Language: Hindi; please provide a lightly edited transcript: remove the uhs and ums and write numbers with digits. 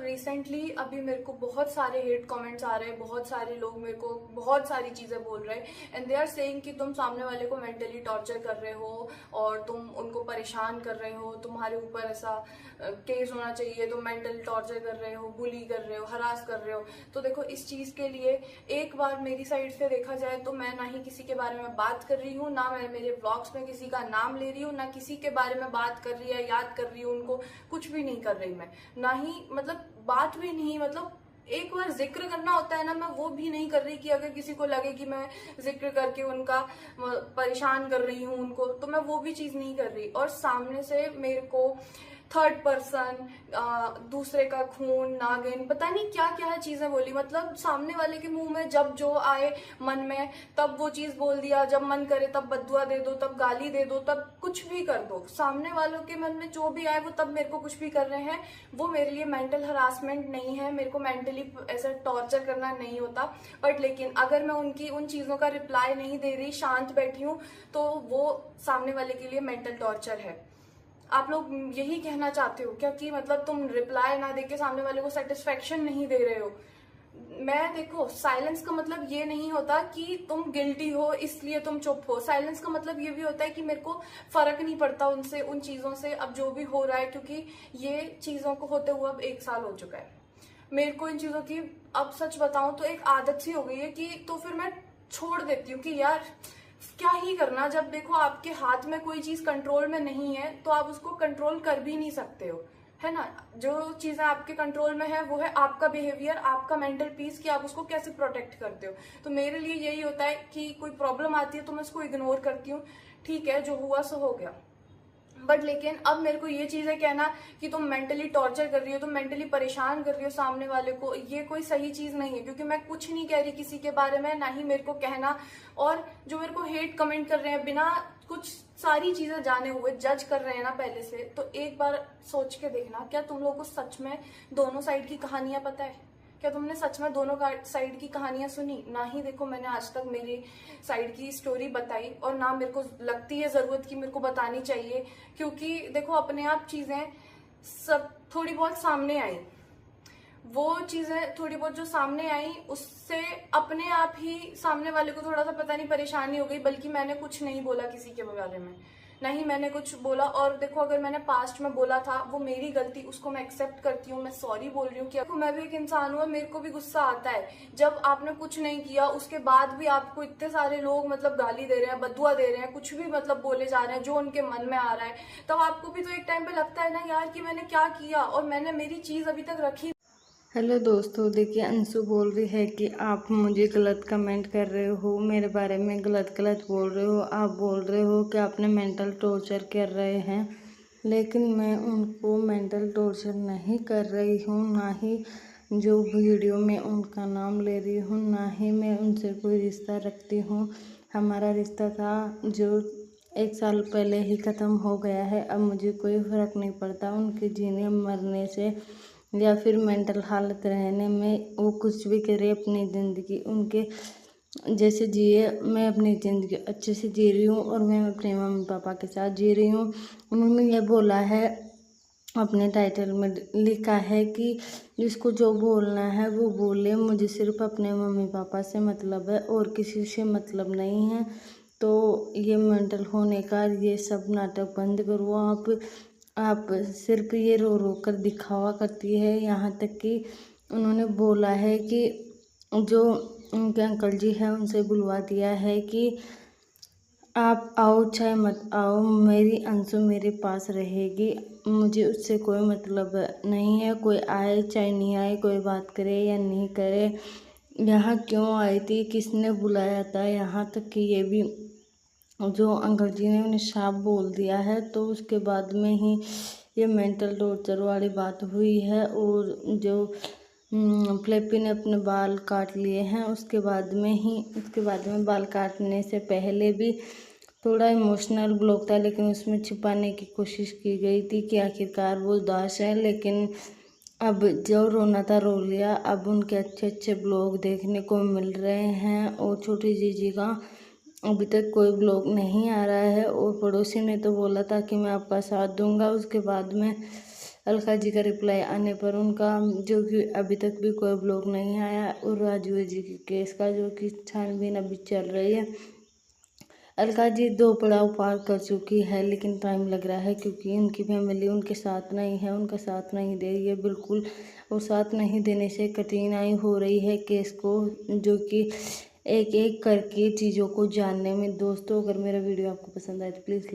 रिसेंटली अभी मेरे को बहुत सारे हेट कमेंट्स आ रहे हैं, बहुत सारे लोग मेरे को बहुत सारी चीजें बोल रहे हैं एंड दे आर सेइंग कि तुम सामने वाले को मेंटली टॉर्चर कर रहे हो और तुम उनको परेशान कर रहे हो, तुम्हारे ऊपर ऐसा केस होना चाहिए, तुम मेंटली टॉर्चर कर रहे हो, बुली कर रहे हो, हरास कर रहे हो। तो देखो, इस चीज के लिए एक बार मेरी साइड से देखा जाए तो मैं ना ही किसी के बारे में बात कर रही हूँ, ना मैं मेरे व्लॉग्स में किसी का नाम ले रही हूँ, ना किसी के बारे में बात कर रही है, याद कर रही हूँ उनको, कुछ भी नहीं कर रही मैं, ना ही मतलब बात भी नहीं, मतलब एक बार जिक्र करना होता है ना, मैं वो भी नहीं कर रही कि अगर किसी को लगे कि मैं जिक्र करके उनका परेशान कर रही हूँ उनको, तो मैं वो भी चीज नहीं कर रही। और सामने से मेरे को थर्ड पर्सन, दूसरे का खून, नागिन, पता नहीं क्या क्या चीजें बोली, मतलब सामने वाले के मुंह में जब जो आए मन में तब वो चीज बोल दिया, जब मन करे तब बद्दुआ दे दो, तब गाली दे दो, तब कुछ भी कर दो। सामने वालों के मन में जो भी आए वो तब मेरे को कुछ भी कर रहे हैं। वो मेरे लिए मेंटल हरासमेंट नहीं है, मेरे को मेंटली ऐसा टॉर्चर करना नहीं होता। बट लेकिन अगर मैं उनकी उन चीजों का रिप्लाई नहीं दे रही, शांत बैठी हूँ, तो वो सामने वाले के लिए मेंटल टॉर्चर है। आप लोग यही कहना चाहते हो क्या कि मतलब तुम रिप्लाई ना देके सामने वाले को सेटिस्फेक्शन नहीं दे रहे हो? मैं देखो, साइलेंस का मतलब ये नहीं होता कि तुम गिल्टी हो इसलिए तुम चुप हो। साइलेंस का मतलब ये भी होता है कि मेरे को फर्क नहीं पड़ता उनसे, उन चीजों से, अब जो भी हो रहा है, क्योंकि ये चीजों को होते हुए अब 1 साल हो चुका है। मेरे को इन चीजों की, अब सच बताऊं तो, एक आदत सी हो गई है कि तो फिर मैं छोड़ देती हूँ कि यार क्या ही करना। जब देखो आपके हाथ में कोई चीज कंट्रोल में नहीं है तो आप उसको कंट्रोल कर भी नहीं सकते हो, है ना। जो चीजें आपके कंट्रोल में है वो है आपका बिहेवियर, आपका मेंटल पीस, कि आप उसको कैसे प्रोटेक्ट करते हो। तो मेरे लिए यही होता है कि कोई प्रॉब्लम आती है तो मैं उसको इग्नोर करती हूँ, ठीक है जो हुआ सो हो गया। बट लेकिन अब मेरे को ये चीज है कहना कि तुम मेंटली टॉर्चर कर रही हो, तुम मेंटली परेशान कर रही हो सामने वाले को, ये कोई सही चीज नहीं है। क्योंकि मैं कुछ नहीं कह रही किसी के बारे में, ना ही मेरे को कहना। और जो मेरे को हेट कमेंट कर रहे हैं बिना कुछ सारी चीजें जाने हुए जज कर रहे हैं ना पहले से, तो एक बार सोच के देखना, क्या तुम लोगों को सच में दोनों साइड की कहानियां पता है? क्या तुमने सच में दोनों साइड की कहानियां सुनी? ना ही देखो मैंने आज तक मेरी साइड की स्टोरी बताई, और ना मेरे को लगती है जरूरत कि मेरे को बतानी चाहिए। क्योंकि देखो, अपने आप चीजें सब थोड़ी बहुत सामने आई, वो चीजें थोड़ी बहुत जो सामने आई उससे अपने आप ही सामने वाले को थोड़ा सा पता नहीं परेशानी हो गई। बल्कि मैंने कुछ नहीं बोला किसी के बारे में, ना ही मैंने कुछ बोला। और देखो, अगर मैंने पास्ट में बोला था वो मेरी गलती, उसको मैं एक्सेप्ट करती हूँ, मैं सॉरी बोल रही हूँ कि मैं भी एक इंसान हूँ, मेरे को भी गुस्सा आता है। जब आपने कुछ नहीं किया उसके बाद भी आपको इतने सारे लोग मतलब गाली दे रहे हैं, बदुआ दे रहे हैं, कुछ भी मतलब बोले जा रहे हैं जो उनके मन में आ रहा है, तब आपको भी तो एक टाइम पे लगता है ना यार कि मैंने क्या किया और मैंने मेरी चीज अभी तक रखी। हेलो दोस्तों, देखिए अंशु बोल रही है कि आप मुझे गलत कमेंट कर रहे हो, मेरे बारे में गलत गलत बोल रहे हो। आप बोल रहे हो कि आपने मेंटल टॉर्चर कर रहे हैं, लेकिन मैं उनको मेंटल टॉर्चर नहीं कर रही हूँ। ना ही जो वीडियो में उनका नाम ले रही हूँ, ना ही मैं उनसे कोई रिश्ता रखती हूँ। हमारा रिश्ता था जो 1 साल पहले ही ख़त्म हो गया है। अब मुझे कोई फ़र्क नहीं पड़ता उनके जीने मरने से या फिर मेंटल हालत रहने में। वो कुछ भी करे, अपनी ज़िंदगी उनके जैसे जिए। मैं अपनी ज़िंदगी अच्छे से जी रही हूँ और मैं अपने मम्मी पापा के साथ जी रही हूँ। उन्होंने ये बोला है, अपने टाइटल में लिखा है कि जिसको जो बोलना है वो बोले, मुझे सिर्फ अपने मम्मी पापा से मतलब है और किसी से मतलब नहीं है। तो ये मेंटल होने का ये सब नाटक बंद करो। आप सिर्फ ये रो रो कर दिखावा करती है। यहाँ तक कि उन्होंने बोला है कि जो उनके अंकल जी हैं उनसे बुलवा दिया है कि आप आओ चाहे मत आओ, मेरी अंशु मेरे पास रहेगी, मुझे उससे कोई मतलब नहीं है। कोई आए चाहे नहीं आए, कोई बात करे या नहीं करे, यहाँ क्यों आई थी, किसने बुलाया था, यहाँ तक कि ये भी जो अंकल जी ने उन्हें साफ बोल दिया है। तो उसके बाद में ही ये मेंटल टॉर्चर वाली बात हुई है। और जो फ्लिपी ने अपने बाल काट लिए हैं, उसके बाद में बाल काटने से पहले भी थोड़ा इमोशनल ब्लॉक था, लेकिन उसमें छुपाने की कोशिश की गई थी कि आखिरकार वो उदास है। लेकिन अब जो रोना था रो लिया। अब उनके अच्छे अच्छे ब्लॉग देखने को मिल रहे हैं। और छोटी जीजी का अभी तक कोई ब्लॉग नहीं आ रहा है। और पड़ोसी ने तो बोला था कि मैं आपका साथ दूंगा, उसके बाद में अलका जी का रिप्लाई आने पर उनका जो कि अभी तक भी कोई ब्लॉग नहीं आया, और राजू जी के केस का जो कि छानबीन अभी चल रही है। अलका जी 2 पड़ाव पार कर चुकी है, लेकिन टाइम लग रहा है क्योंकि उनकी फैमिली उनके साथ नहीं है, उनका साथ नहीं दे रही है बिल्कुल, और साथ नहीं देने से कठिनाई हो रही है केस को जो कि एक एक करके चीज़ों को जानने में। दोस्तों, अगर मेरा वीडियो आपको पसंद आए तो प्लीज़ लाइक